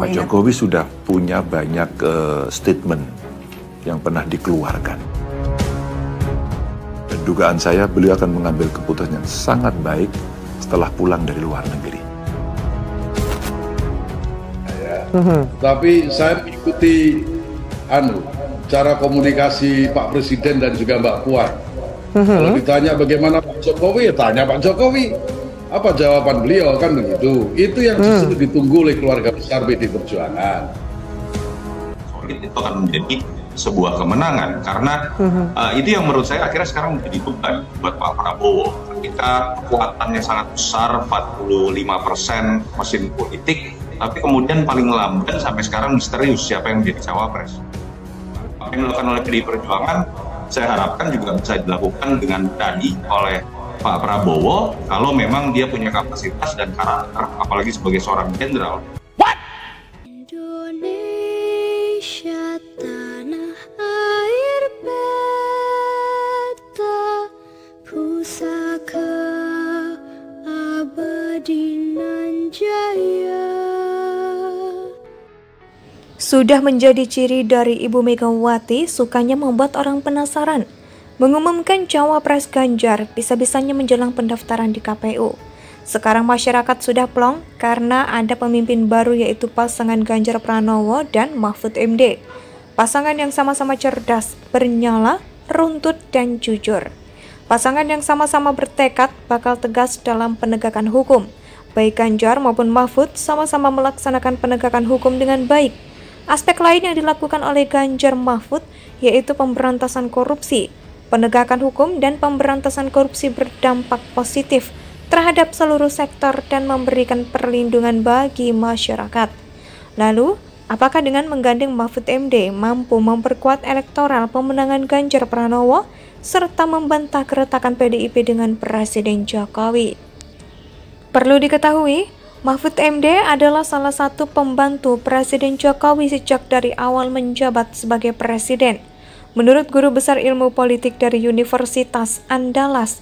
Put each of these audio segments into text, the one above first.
Pak Jokowi sudah punya banyak statement yang pernah dikeluarkan. Dan dugaan saya beliau akan mengambil keputusan yang sangat baik setelah pulang dari luar negeri. Tapi saya mengikuti cara komunikasi Pak Presiden dan juga Mbak Puan. Kalau ditanya bagaimana Pak Jokowi, ya tanya Pak Jokowi. Apa jawaban beliau, kan begitu. Itu yang justru ditunggu oleh keluarga besar PD Perjuangan. Solid itu akan menjadi sebuah kemenangan karena itu yang menurut saya akhirnya sekarang menjadi beban buat Pak Prabowo. Ketika kekuatannya sangat besar, 45% mesin politik, tapi kemudian paling lamban sampai sekarang misterius siapa yang menjadi cawapres. Apa yang dilakukan oleh PD Perjuangan, saya harapkan juga bisa dilakukan dengan berani oleh Pak Prabowo kalau memang dia punya kapasitas dan karakter, apalagi sebagai seorang jenderal. Indonesia tanah air beta, pusaka abadi nan jaya. Sudah menjadi ciri dari Ibu Megawati, sukanya membuat orang penasaran. Mengumumkan cawapres Ganjar bisa-bisanya menjelang pendaftaran di KPU. Sekarang masyarakat sudah plong karena ada pemimpin baru yaitu pasangan Ganjar Pranowo dan Mahfud MD. Pasangan yang sama-sama cerdas, bernyala, runtut, dan jujur. Pasangan yang sama-sama bertekad bakal tegas dalam penegakan hukum. Baik Ganjar maupun Mahfud sama-sama melaksanakan penegakan hukum dengan baik. Aspek lain yang dilakukan oleh Ganjar Mahfud yaitu pemberantasan korupsi. Penegakan hukum dan pemberantasan korupsi berdampak positif terhadap seluruh sektor dan memberikan perlindungan bagi masyarakat. Lalu, apakah dengan menggandeng Mahfud MD mampu memperkuat elektoral pemenangan Ganjar Pranowo serta membantah keretakan PDIP dengan Presiden Jokowi? Perlu diketahui, Mahfud MD adalah salah satu pembantu Presiden Jokowi sejak dari awal menjabat sebagai presiden. Menurut Guru Besar Ilmu Politik dari Universitas Andalas,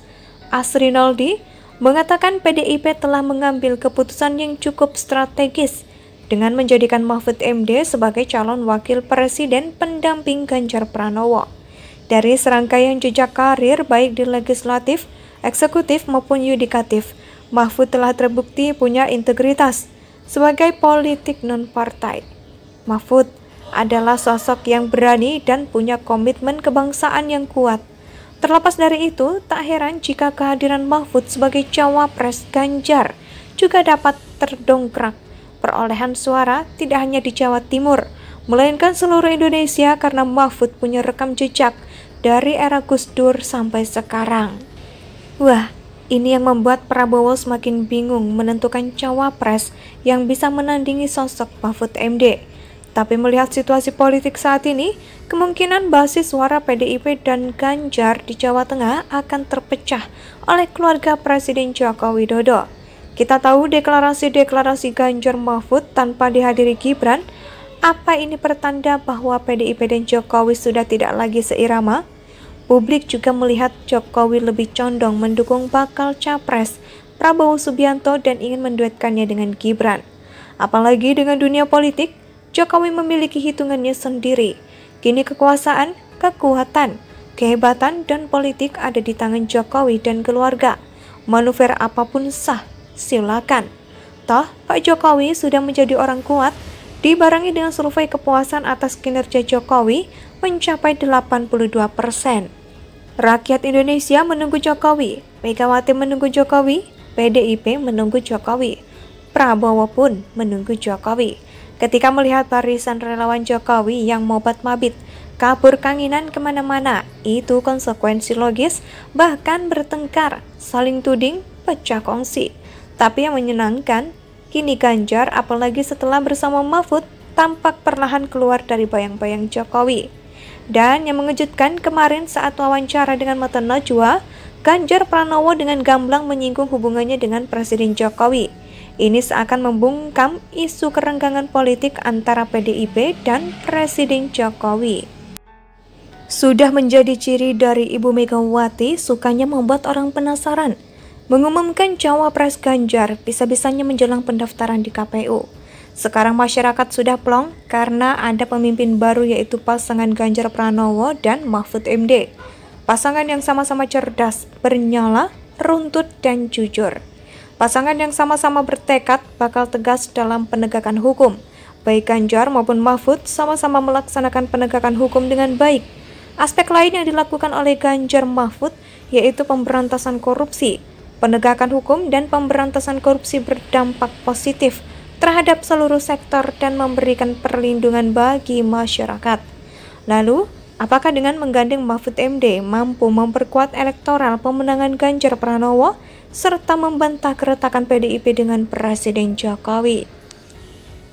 Asrinoldi, mengatakan PDIP telah mengambil keputusan yang cukup strategis dengan menjadikan Mahfud MD sebagai calon wakil presiden pendamping Ganjar Pranowo. Dari serangkaian jejak karir baik di legislatif, eksekutif maupun yudikatif, Mahfud telah terbukti punya integritas sebagai politik non-partai. Mahfud adalah sosok yang berani dan punya komitmen kebangsaan yang kuat. Terlepas dari itu, tak heran jika kehadiran Mahfud sebagai cawapres Ganjar juga dapat terdongkrak perolehan suara tidak hanya di Jawa Timur, melainkan seluruh Indonesia karena Mahfud punya rekam jejak dari era Gus Dur sampai sekarang. Wah, ini yang membuat Prabowo semakin bingung menentukan cawapres yang bisa menandingi sosok Mahfud MD. Tapi melihat situasi politik saat ini, kemungkinan basis suara PDIP dan Ganjar di Jawa Tengah akan terpecah oleh keluarga Presiden Joko Widodo. Kita tahu deklarasi-deklarasi Ganjar Mahfud tanpa dihadiri Gibran. Apa ini pertanda bahwa PDIP dan Jokowi sudah tidak lagi seirama? Publik juga melihat Jokowi lebih condong mendukung bakal capres Prabowo Subianto dan ingin menduetkannya dengan Gibran. Apalagi dengan dunia politik, Jokowi memiliki hitungannya sendiri. Kini kekuasaan, kekuatan, kehebatan, dan politik ada di tangan Jokowi dan keluarga. Manuver apapun sah, silakan. Toh, Pak Jokowi sudah menjadi orang kuat, dibarengi dengan survei kepuasan atas kinerja Jokowi mencapai 82%. Rakyat Indonesia menunggu Jokowi, Megawati menunggu Jokowi, PDIP menunggu Jokowi, Prabowo pun menunggu Jokowi. Ketika melihat barisan relawan Jokowi yang mobat-mabit, kabur kanginan kemana-mana, itu konsekuensi logis, bahkan bertengkar, saling tuding, pecah kongsi. Tapi yang menyenangkan, kini Ganjar apalagi setelah bersama Mahfud, tampak perlahan keluar dari bayang-bayang Jokowi. Dan yang mengejutkan kemarin saat wawancara dengan Mata Najwa, Ganjar Pranowo dengan gamblang menyinggung hubungannya dengan Presiden Jokowi. Ini seakan membungkam isu kerenggangan politik antara PDIP dan Presiden Jokowi. Sudah menjadi ciri dari Ibu Megawati, sukanya membuat orang penasaran. Mengumumkan cawapres Ganjar bisa-bisanya menjelang pendaftaran di KPU. Sekarang masyarakat sudah plong karena ada pemimpin baru yaitu pasangan Ganjar Pranowo dan Mahfud MD. Pasangan yang sama-sama cerdas, bernyala, runtut, dan jujur. Pasangan yang sama-sama bertekad bakal tegas dalam penegakan hukum. Baik Ganjar maupun Mahfud sama-sama melaksanakan penegakan hukum dengan baik. Aspek lain yang dilakukan oleh Ganjar Mahfud yaitu pemberantasan korupsi. Penegakan hukum dan pemberantasan korupsi berdampak positif terhadap seluruh sektor dan memberikan perlindungan bagi masyarakat. Lalu, apakah dengan menggandeng Mahfud MD mampu memperkuat elektoral pemenangan Ganjar Pranowo serta membantah keretakan PDIP dengan Presiden Jokowi?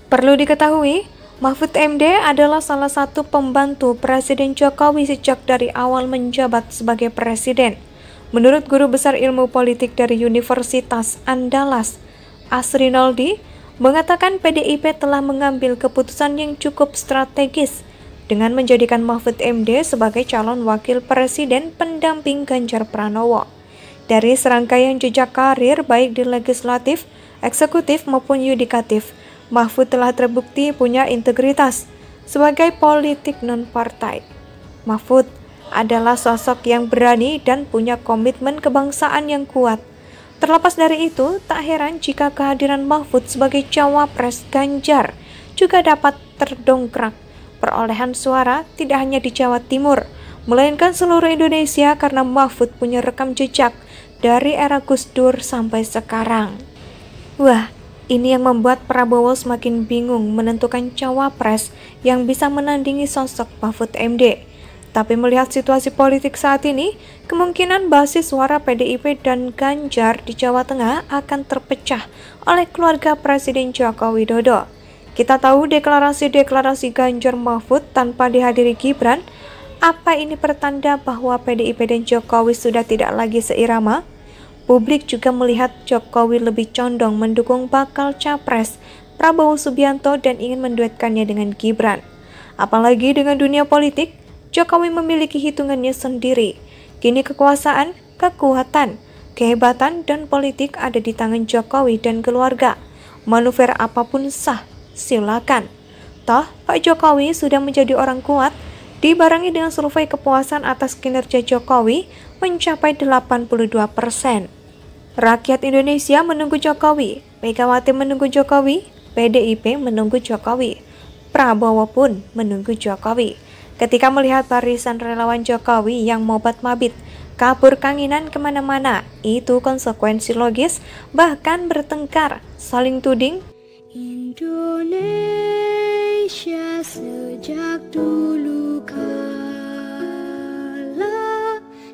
Perlu diketahui, Mahfud MD adalah salah satu pembantu Presiden Jokowi sejak dari awal menjabat sebagai presiden. Menurut Guru Besar Ilmu Politik dari Universitas Andalas, Asrinaldi, mengatakan PDIP telah mengambil keputusan yang cukup strategis dengan menjadikan Mahfud MD sebagai calon wakil presiden pendamping Ganjar Pranowo. Dari serangkaian jejak karir baik di legislatif, eksekutif maupun yudikatif, Mahfud telah terbukti punya integritas sebagai politik non-partai. Mahfud adalah sosok yang berani dan punya komitmen kebangsaan yang kuat. Terlepas dari itu, tak heran jika kehadiran Mahfud sebagai cawapres Ganjar juga dapat terdongkrak perolehan suara tidak hanya di Jawa Timur, melainkan seluruh Indonesia karena Mahfud punya rekam jejak dari era Gus Dur sampai sekarang. Wah, ini yang membuat Prabowo semakin bingung menentukan cawapres yang bisa menandingi sosok Mahfud MD. Tapi melihat situasi politik saat ini, kemungkinan basis suara PDIP dan Ganjar di Jawa Tengah akan terpecah oleh keluarga Presiden Joko Widodo. Kita tahu deklarasi-deklarasi Ganjar Mahfud tanpa dihadiri Gibran. Apa ini pertanda bahwa PDIP dan Jokowi sudah tidak lagi seirama? Publik juga melihat Jokowi lebih condong mendukung bakal capres Prabowo Subianto dan ingin menduetkannya dengan Gibran. Apalagi dengan dunia politik, Jokowi memiliki hitungannya sendiri. Kini kekuasaan, kekuatan, kehebatan, dan politik ada di tangan Jokowi dan keluarga. Manuver apapun sah, silakan. Toh, Pak Jokowi sudah menjadi orang kuat, dibarengi dengan survei kepuasan atas kinerja Jokowi mencapai 82%. Rakyat Indonesia menunggu Jokowi, Megawati menunggu Jokowi, PDIP menunggu Jokowi, Prabowo pun menunggu Jokowi. Ketika melihat barisan relawan Jokowi yang mobat-mabit, kabur kanginan kemana-mana, itu konsekuensi logis, bahkan bertengkar, saling tuding. Indonesia sejak dulu kala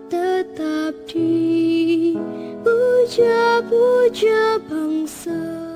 tetap dipuja-puja bangsa.